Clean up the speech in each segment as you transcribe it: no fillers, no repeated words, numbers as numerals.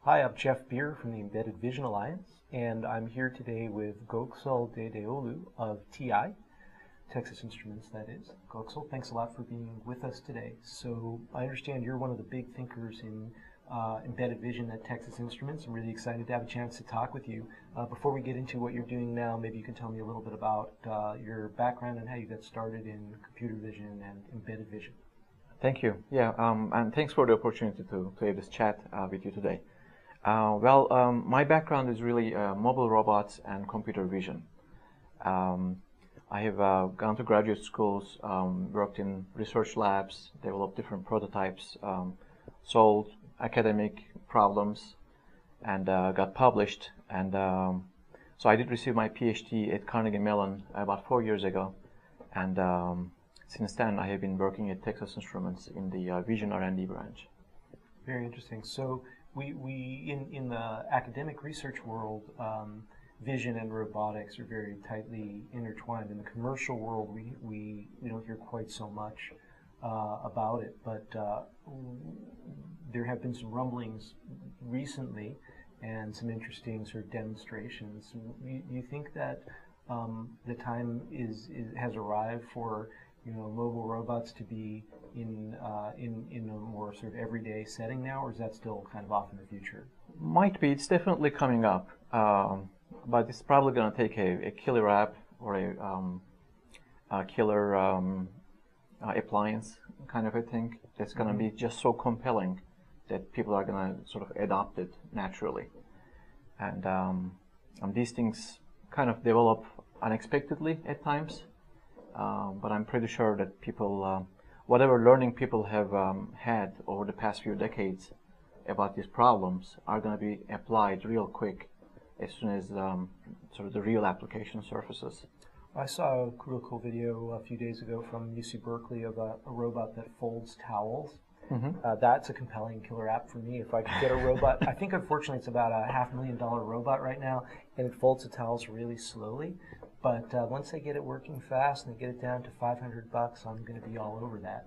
Hi, I'm Jeff Bier from the Embedded Vision Alliance, and I'm here today with Goksel Dedeoglu of TI, Texas Instruments, that is. Goksel, thanks a lot for being with us today. So I understand you're one of the big thinkers in embedded vision at Texas Instruments. I'm really excited to have a chance to talk with you. Before we get into what you're doing now, maybe you can tell me a little bit about your background and how you got started in computer vision and embedded vision. Thank you. Yeah, and thanks for the opportunity to have this chat with you today. My background is really mobile robots and computer vision. I have gone to graduate schools, worked in research labs, developed different prototypes, solved academic problems, and got published. And so I did receive my Ph.D. at Carnegie Mellon about 4 years ago. And since then, I have been working at Texas Instruments in the Vision R&D branch. Very interesting. So in the academic research world, vision and robotics are very tightly intertwined. In the commercial world, we don't hear quite so much about it, but there have been some rumblings recently and some interesting sort of demonstrations. Do you think that the time has arrived for mobile robots to be in a more sort of everyday setting now, or is that still kind of off in the future? Might be. It's definitely coming up, but it's probably going to take a killer app or a killer appliance kind of a thing that's going to be just so compelling that people are going to sort of adopt it naturally. And these things kind of develop unexpectedly at times. But I'm pretty sure that people, whatever learning people have had over the past few decades about these problems are going to be applied real quick as soon as sort of the real application surfaces. I saw a real cool video a few days ago from UC Berkeley of a robot that folds towels. Mm-hmm. That's a compelling killer app for me. If I could get a robot, I think unfortunately it's about a $500,000 robot right now, and it folds the towels really slowly. But once they get it working fast and they get it down to $500, I'm going to be all over that.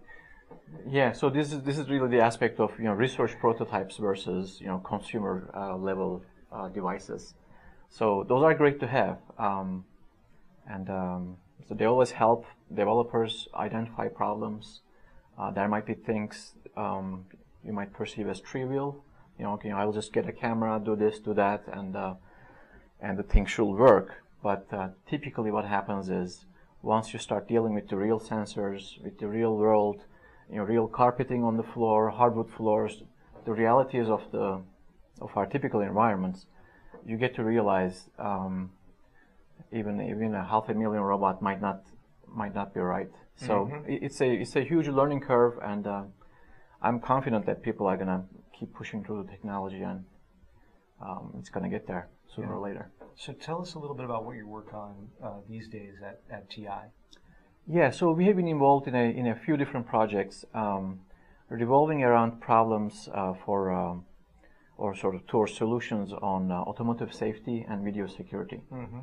Yeah. So this is really the aspect of research prototypes versus consumer level devices. So those are great to have, so they always help developers identify problems. There might be things you might perceive as trivial. I'll just get a camera, do this, do that, and the thing should work. But typically what happens is once you start dealing with the real sensors, with the real world, real carpeting on the floor, hardwood floors, the realities of our typical environments, you get to realize even a $500,000 robot might not be right. So it's a huge learning curve, and I'm confident that people are going to keep pushing through the technology, and it's going to get there sooner or later. So tell us a little bit about what you work on these days at TI. Yeah, so we have been involved in a few different projects revolving around problems or sort of towards solutions on automotive safety and video security. Mm-hmm.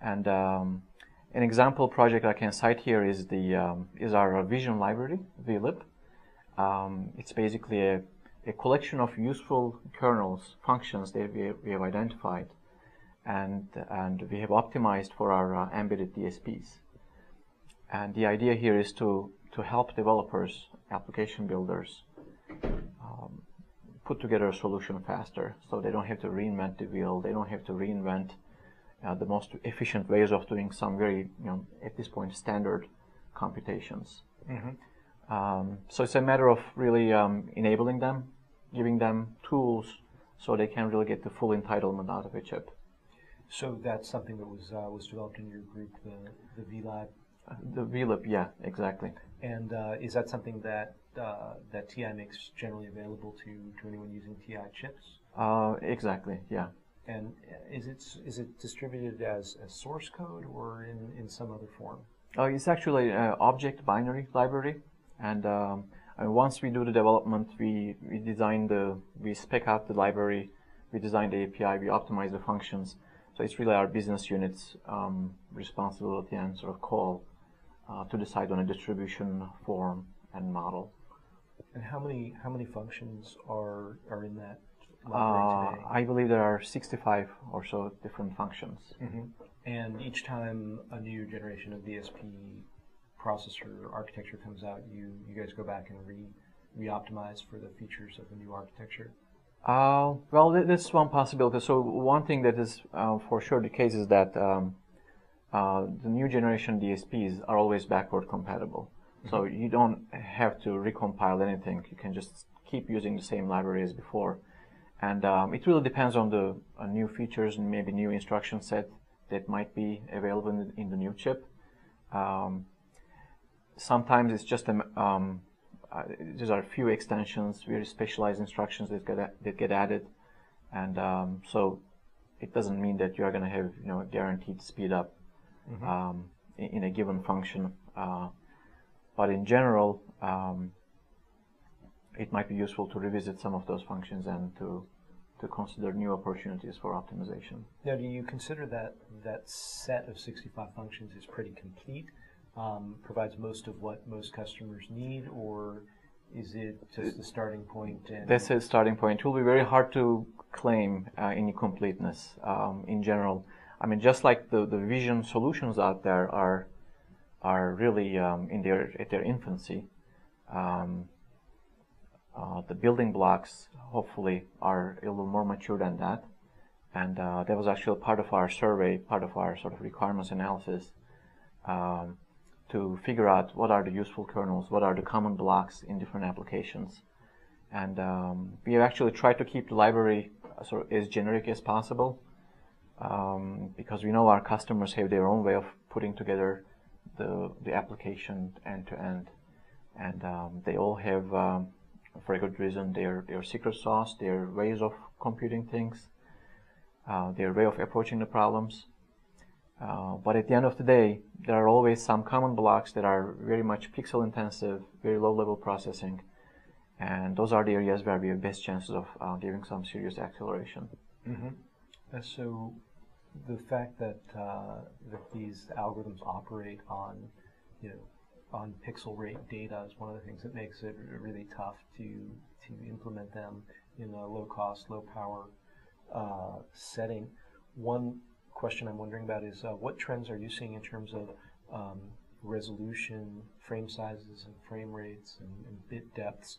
And an example project I can cite here is our Vision library, VLIB. It's basically a collection of useful kernels, functions that we have identified, and we have optimized for our embedded DSPs. And the idea here is to help developers, application builders, put together a solution faster, so they don't have to reinvent the wheel, they don't have to reinvent the most efficient ways of doing some very, at this point, standard computations. Mm-hmm. So it's a matter of really enabling them, giving them tools so they can really get the full entitlement out of a chip. So that's something that was developed in your group, the VLIB? The VLIB, yeah, exactly. And is that something that TI makes generally available to anyone using TI chips? Exactly, yeah. And is it distributed as source code or in some other form? It's actually an object binary library, and once we do the development, we spec out the library, we design the API, we optimize the functions. So it's really our business unit's responsibility and sort of call to decide on a distribution form and model. And how many functions are in that library today? I believe there are 65 or so different functions. And each time a new generation of DSP processor architecture comes out, you guys go back and re-optimize for the features of the new architecture? Well, that's one possibility. So one thing that is for sure the case is that the new generation DSPs are always backward compatible. So you don't have to recompile anything. You can just keep using the same library as before. And it really depends on the new features and maybe new instruction set that might be available in the new chip. Sometimes it's just these are a few extensions, very specialized instructions that get added, and so it doesn't mean that you are going to have a guaranteed speed up in a given function. But in general, it might be useful to revisit some of those functions and to consider new opportunities for optimization. Now, do you consider that set of 65 functions is pretty complete? Provides most of what most customers need, or is it just the starting point? That's a starting point. It will be very hard to claim any completeness in general. I mean, just like the vision solutions out there are really at their infancy. The building blocks, hopefully, are a little more mature than that. And that was actually part of our survey, part of our sort of requirements analysis, to figure out what are the useful kernels, what are the common blocks in different applications. And we have actually tried to keep the library sort of as generic as possible, because we know our customers have their own way of putting together the application end to end. And they all have, for a good reason, their secret sauce, their ways of computing things, their way of approaching the problems. But at the end of the day, there are always some common blocks that are very much pixel intensive, very low level processing, and those are the areas where we have best chances of giving some serious acceleration. So the fact that these algorithms operate on pixel rate data is one of the things that makes it really tough to implement them in a low cost, low power setting. One question I'm wondering about is what trends are you seeing in terms of resolution, frame sizes, and frame rates, and bit depths?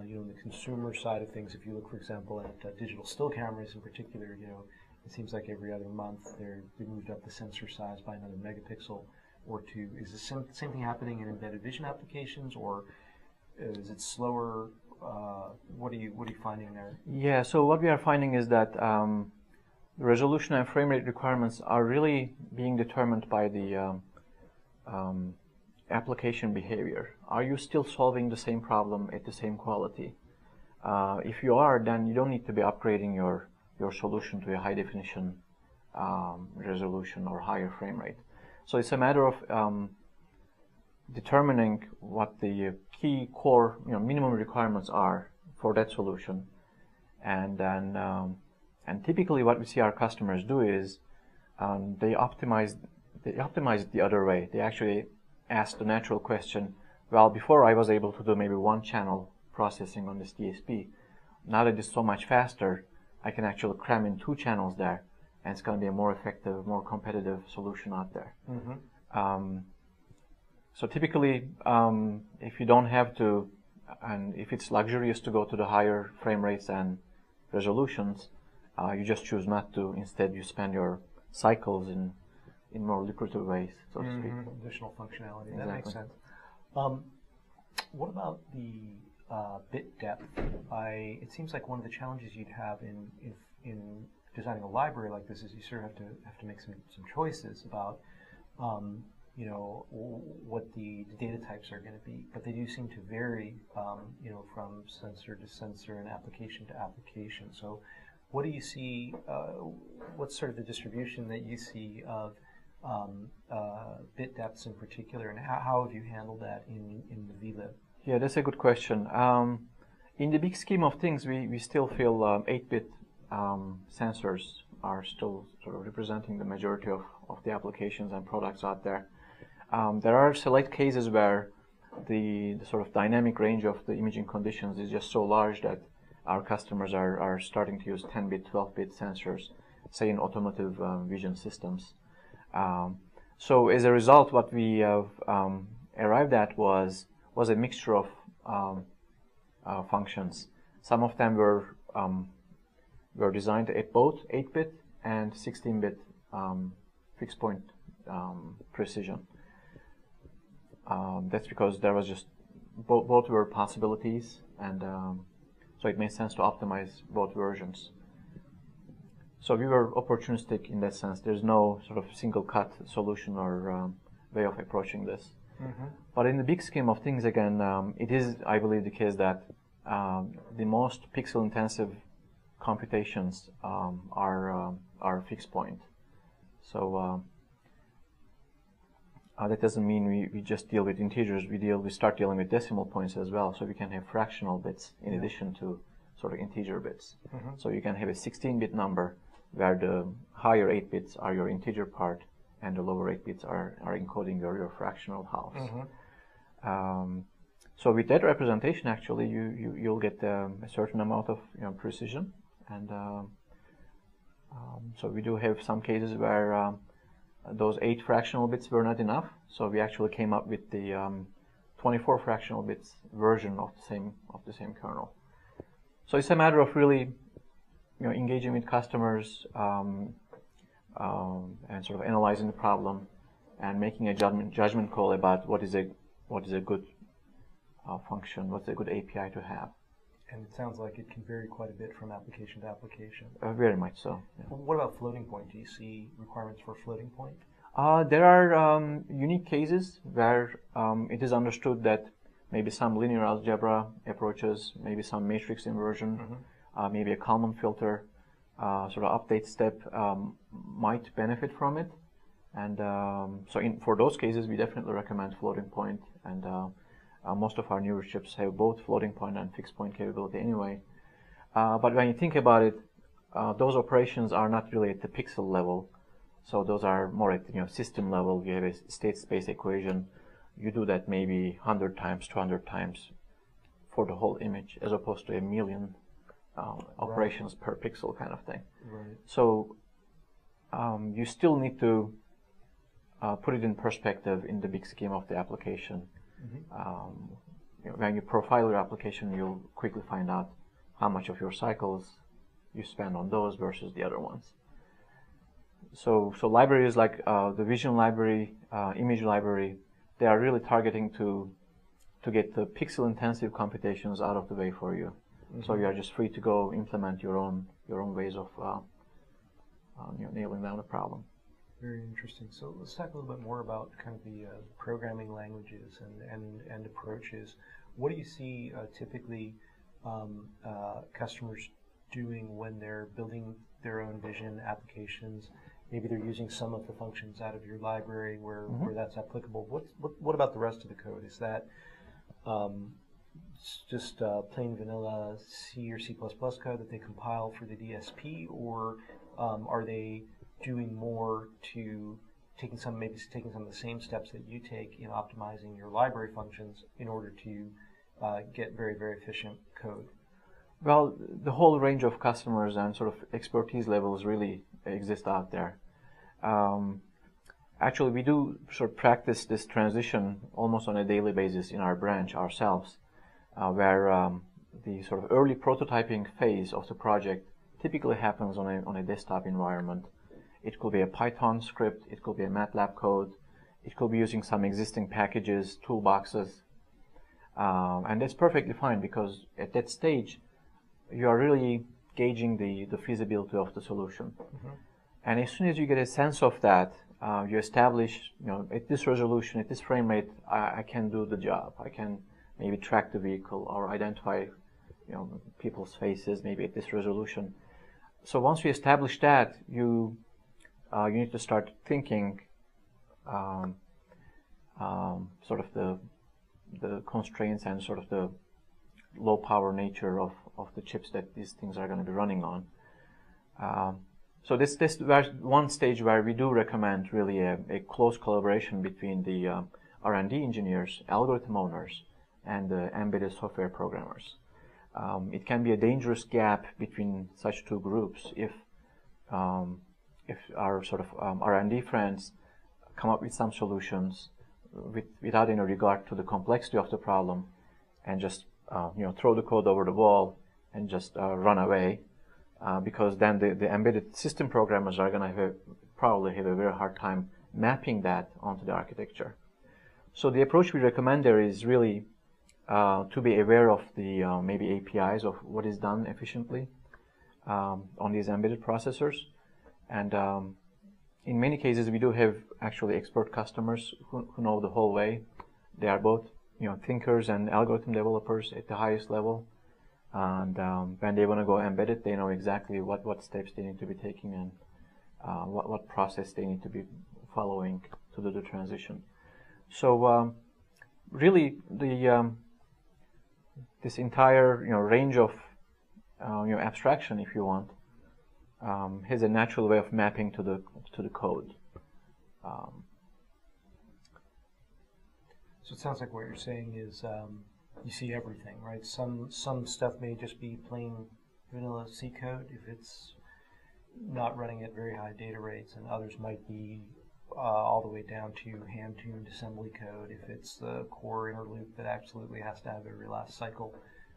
In the consumer side of things, if you look, for example, at digital still cameras in particular, it seems like every other month they moved up the sensor size by another megapixel or two. Is the same thing happening in embedded vision applications, or is it slower? What are you finding there? Yeah, so what we are finding is that resolution and frame rate requirements are really being determined by the application behavior. Are you still solving the same problem at the same quality? If you are, then you don't need to be upgrading your solution to a high definition resolution or higher frame rate. So it's a matter of determining what the key core minimum requirements are for that solution, and then and typically what we see our customers do is they optimize it the other way. They actually ask the natural question, well, before I was able to do maybe one channel processing on this DSP. Now that it's so much faster, I can actually cram in 2 channels there, and it's going to be a more effective, more competitive solution out there. So typically, if you don't have to, and if it's luxurious to go to the higher frame rates and resolutions, you just choose not to. Instead, you spend your cycles in more lucrative ways, so to speak. Additional functionality. Exactly. That makes sense. What about the bit depth? It seems like one of the challenges you'd have in designing a library like this is you sort of have to make some choices about what the data types are going to be, but they do seem to vary from sensor to sensor and application to application. So what do you see, what's sort of the distribution that you see of bit depths in particular, and how have you handled that in the VLIB? Yeah, that's a good question. In the big scheme of things, we still feel 8-bit sensors are still sort of representing the majority of the applications and products out there. There are select cases where the sort of dynamic range of the imaging conditions is just so large that our customers are starting to use 10-bit, 12-bit sensors, say in automotive vision systems. So as a result, what we have arrived at was a mixture of functions. Some of them were designed at both 8-bit and 16-bit fixed point precision. That's because there was just both were possibilities, and so it made sense to optimize both versions. So we were opportunistic in that sense. There's no sort of single cut solution or way of approaching this. Mm-hmm. But in the big scheme of things, again, it is, I believe, the case that the most pixel intensive computations are fixed point. So that doesn't mean we just deal with integers. We start dealing with decimal points as well. So we can have fractional bits in addition to sort of integer bits. Mm-hmm. So you can have a 16-bit number where the higher 8 bits are your integer part and the lower 8 bits are encoding your fractional halves. Mm-hmm. So with that representation, actually, you'll get a certain amount of precision, and so we do have some cases where those 8 fractional bits were not enough. So we actually came up with the 24 fractional bits version of the same kernel. So it's a matter of really engaging with customers and sort of analyzing the problem and making a judgment call about what is a good function, what's a good API to have. And it sounds like it can vary quite a bit from application to application. Very much so. Yeah. What about floating point? Do you see requirements for floating point? There are unique cases where it is understood that maybe some linear algebra approaches, maybe some matrix inversion, mm-hmm. Maybe a Kalman filter sort of update step might benefit from it. And so for those cases, we definitely recommend floating point. And most of our newer chips have both floating point and fixed point capability anyway. But when you think about it, those operations are not really at the pixel level. So those are more at system level. You have a state space equation. You do that maybe 100 times, 200 times for the whole image, as opposed to a million operations per pixel kind of thing. Right. So you still need to put it in perspective in the big scheme of the application. Mm-hmm. When you profile your application, you'll quickly find out how much of your cycles you spend on those versus the other ones. So libraries like the Vision library, image library, they are really targeting to get the pixel-intensive computations out of the way for you. Mm-hmm. So you are just free to go implement your own ways of nailing down the problem. Very interesting. So let's talk a little bit more about kind of the programming languages and approaches. What do you see typically customers doing when they're building their own vision applications? Maybe they're using some of the functions out of your library where that's applicable. What about the rest of the code? Is that just plain vanilla C or C++ code that they compile for the DSP, or are they doing more to taking some of the same steps that you take in optimizing your library functions in order to get very, very efficient code? Well, the whole range of customers and sort of expertise levels really exist out there. Actually, we do sort of practice this transition almost on a daily basis in our branch ourselves, where the sort of early prototyping phase of the project typically happens on a desktop environment. It could be a Python script, it could be a MATLAB code, it could be using some existing packages, toolboxes, and that's perfectly fine because at that stage you are really gauging the feasibility of the solution. Mm-hmm. And as soon as you get a sense of that, you establish, at this resolution, at this frame rate, I can do the job. I can maybe track the vehicle or identify, people's faces, maybe at this resolution. So once you establish that, you need to start thinking sort of the constraints and sort of the low power nature of the chips that these things are going to be running on. So this one stage where we do recommend really a close collaboration between the R&D engineers, algorithm owners, and the embedded software programmers. it can be a dangerous gap between such two groups if our sort of R&D friends come up with some solutions without any regard to the complexity of the problem and just throw the code over the wall and just run away, because then the embedded system programmers are going to probably have a very hard time mapping that onto the architecture. So the approach we recommend there is really to be aware of the maybe APIs of what is done efficiently on these embedded processors. And in many cases, we do have actually expert customers who know the whole way. They are both thinkers and algorithm developers at the highest level. And when they want to go embedded, they know exactly what steps they need to be taking and what process they need to be following to do the transition. So really, this entire range of abstraction, if you want, has a natural way of mapping to the code. So it sounds like what you're saying is you see everything, right? Some stuff may just be plain vanilla C code if it's not running at very high data rates, and others might be all the way down to hand-tuned assembly code if it's the core inner loop that absolutely has to have every last cycle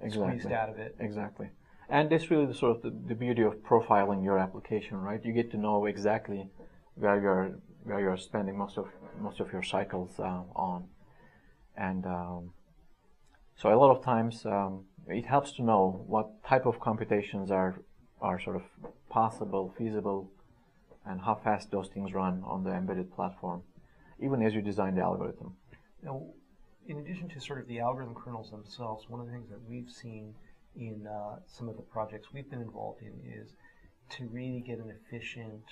squeezed out of it. Exactly. And that's really the beauty of profiling your application, right? You get to know exactly where you're spending most of your cycles on, and so a lot of times it helps to know what type of computations are sort of possible, feasible, and how fast those things run on the embedded platform, even as you design the algorithm. Now, in addition to sort of the algorithm kernels themselves, one of the things that we've seen in some of the projects we've been involved in is to really get an efficient,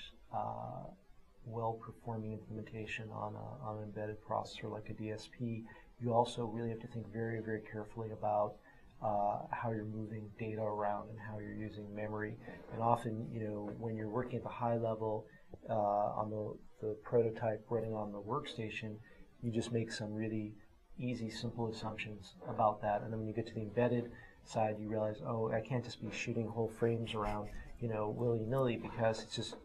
well-performing implementation on an embedded processor like a DSP. You also really have to think very, very carefully about how you're moving data around and how you're using memory. And often, when you're working at the high level on the prototype running on the workstation, you just make some really easy, simple assumptions about that. And then when you get to the embedded side, you realize, oh, I can't just be shooting whole frames around, willy-nilly, because it's just,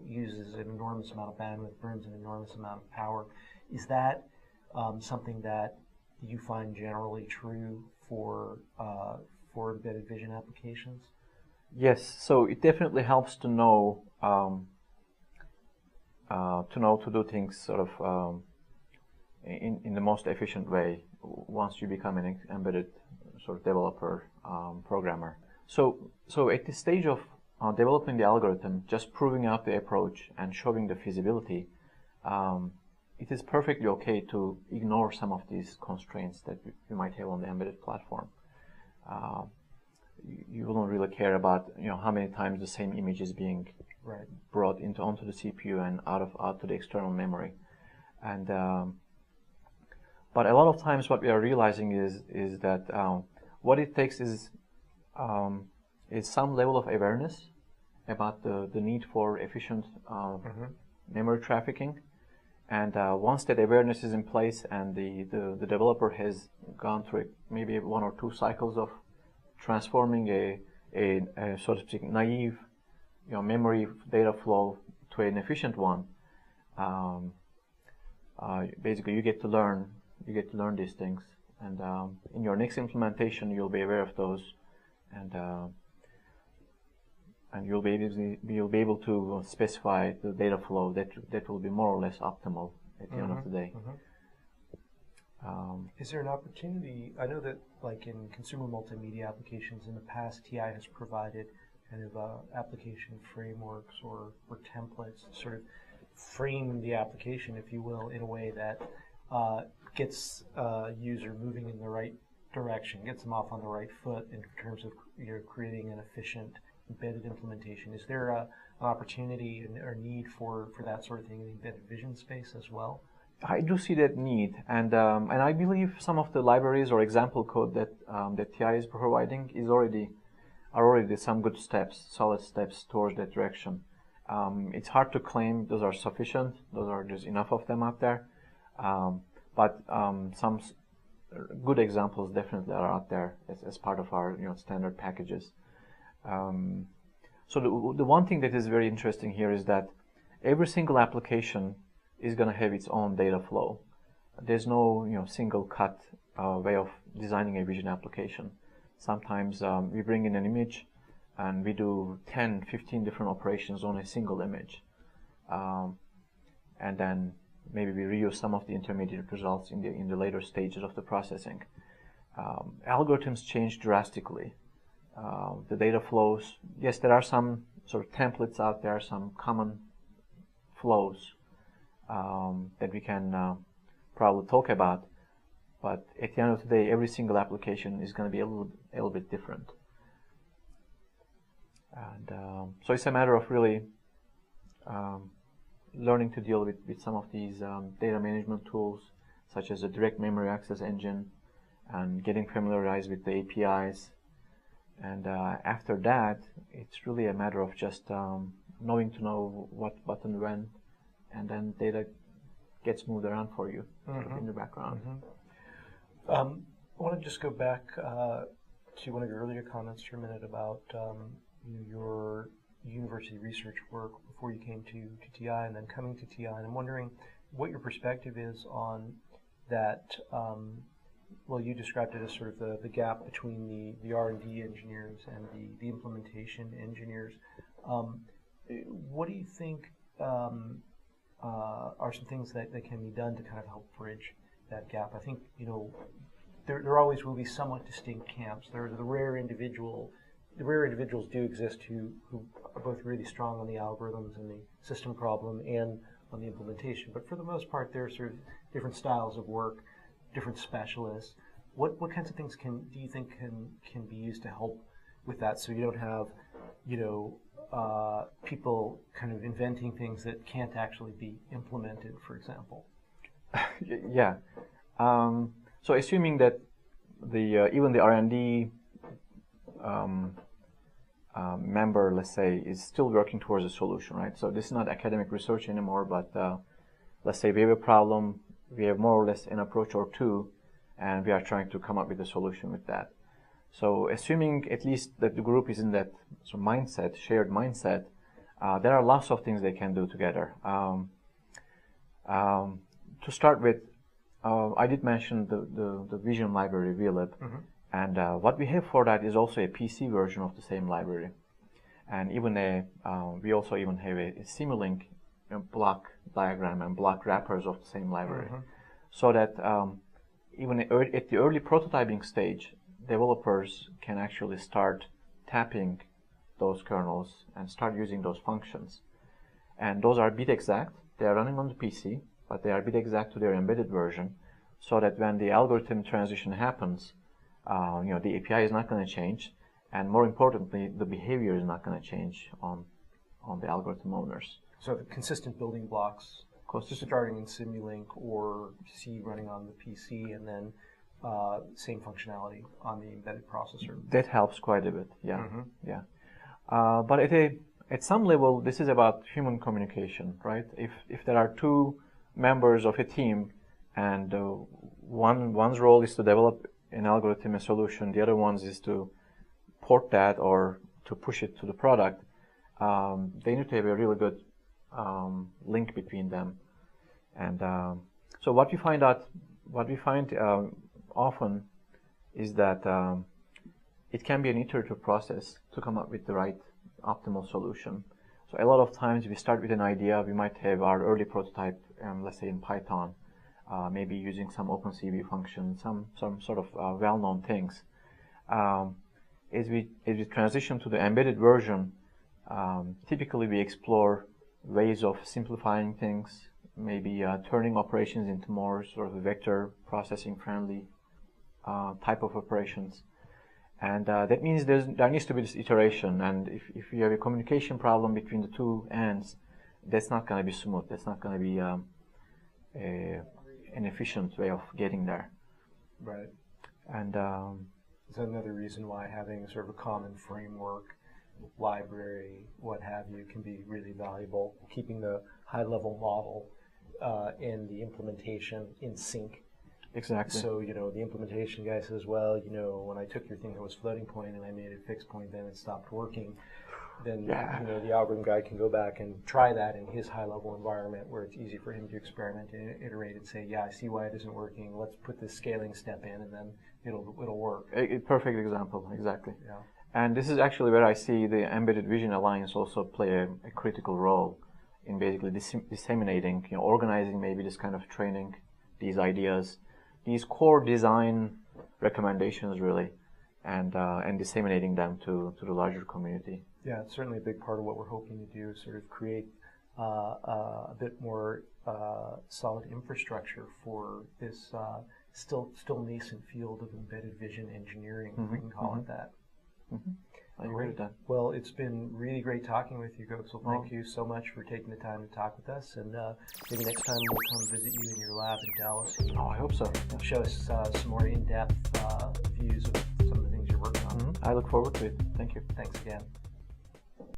uses an enormous amount of bandwidth, burns an enormous amount of power. Is that something that you find generally true for embedded vision applications? Yes, so it definitely helps to know to do things sort of in the most efficient way once you become an embedded sort of developer programmer. So at the stage of developing the algorithm, just proving out the approach and showing the feasibility, it is perfectly okay to ignore some of these constraints that you might have on the embedded platform. You wouldn't really care about how many times the same image is being brought onto the CPU and out to the external memory, and but a lot of times what we are realizing is that what it takes is some level of awareness about the need for efficient memory trafficking. And once that awareness is in place and the developer has gone through maybe one or two cycles of transforming a sort of naive memory data flow to an efficient one, basically you get to learn these things, and in your next implementation you'll be aware of those, and you'll be able to specify the data flow that will be more or less optimal at the end of the day. Is there an opportunity? I know that, like in consumer multimedia applications in the past, TI has provided kind of application frameworks or templates to sort of frame the application, if you will, in a way that gets a user moving in the right direction, gets them off on the right foot in terms of creating an efficient embedded implementation. Is there an opportunity or need for that sort of thing in the embedded vision space as well? I do see that need, and I believe some of the libraries or example code that TI is providing are already some good steps, solid steps towards that direction. It's hard to claim those are sufficient. There's enough of them out there, but good examples definitely are out there as part of our standard packages. So the one thing that is very interesting here is that every single application is going to have its own data flow. There's no single cut way of designing a vision application. Sometimes we bring in an image and we do 10, 15 different operations on a single image. And then maybe we reuse some of the intermediate results in the later stages of the processing. Algorithms change drastically. The data flows, yes, there are some sort of templates out there, some common flows that we can probably talk about, but at the end of the day, every single application is going to be a little bit different. And so it's a matter of really learning to deal with some of these data management tools, such as the direct memory access engine, and getting familiarized with the APIs. And after that, it's really a matter of just knowing to know what button when, and then data gets moved around for you in the background. I want to just go back to one of your earlier comments for a minute about your university research work before you came to TI and then coming to TI. And I'm wondering what your perspective is on that. Well, you described it as sort of the gap between the R&D engineers and the implementation engineers. What do you think are some things that can be done to kind of help bridge that gap? I think there always will be somewhat distinct camps. There are the rare individuals do exist who are both really strong on the algorithms and the system problem and on the implementation. But for the most part, there are sort of different styles of work, different specialists. What kinds of things do you think can be used to help with that, so you don't have people kind of inventing things that can't actually be implemented, for example? Yeah. So assuming that even the R&D member, let's say, is still working towards a solution, right? So this is not academic research anymore, but let's say we have a problem, we have more or less an approach or two, and we are trying to come up with a solution with that. So assuming at least that the group is in that sort of mindset, shared mindset, there are lots of things they can do together. To start with, I did mention the Vision library, VLIB, and what we have for that is also a PC version of the same library, and even we also even have a Simulink block diagram and block wrappers of the same library, so that even at the early prototyping stage, developers can actually start tapping those kernels and start using those functions. And those are bit exact. They are running on the PC, but they are bit exact to their embedded version, so that when the algorithm transition happens, the API is not going to change, and more importantly, the behavior is not going to change on the algorithm owners. So the consistent building blocks, starting in Simulink or C running on the PC, and then same functionality on the embedded processor. That helps quite a bit, yeah. Yeah. But at some level, this is about human communication, right? If there are two members of a team, and one's role is to develop an algorithm, a solution, the other one's is to port that or to push it to the product, they need to have a really good link between them. And so what we find often is that it can be an iterative process to come up with the right optimal solution. So a lot of times we start with an idea. We might have our early prototype, let's say in Python, maybe using some OpenCV function, some sort of well-known things. As we transition to the embedded version, typically we explore ways of simplifying things, maybe turning operations into more sort of vector processing friendly type of operations. And that means there needs to be this iteration, and if you have a communication problem between the two ends, that's not going to be smooth. That's not going to be an efficient way of getting there. Right. And is that another reason why having sort of a common framework, library, what have you, can be really valuable, keeping the high-level model and the implementation in sync, Exactly. So, the implementation guy says, well, when I took your thing that was floating point and I made it fixed point, then it stopped working. Then, the algorithm guy can go back and try that in his high-level environment where it's easy for him to experiment and iterate and say, yeah, I see why it isn't working. Let's put this scaling step in, and then it'll work. A perfect example, exactly. Yeah. And this is actually where I see the Embedded Vision Alliance also play a critical role in basically disseminating, organizing maybe this kind of training, these ideas, these core design recommendations really, and disseminating them to the larger community. Yeah, it's certainly a big part of what we're hoping to do is sort of create a bit more solid infrastructure for this still nascent field of embedded vision engineering, if we can call it that. I agree with that. Well, it's been really great talking with you, Goksel. Thank you so much for taking the time to talk with us. And maybe next time we'll come visit you in your lab in Dallas. And I hope so. Show us some more in-depth views of some of the things you're working on. I look forward to it. Thank you. Thanks again.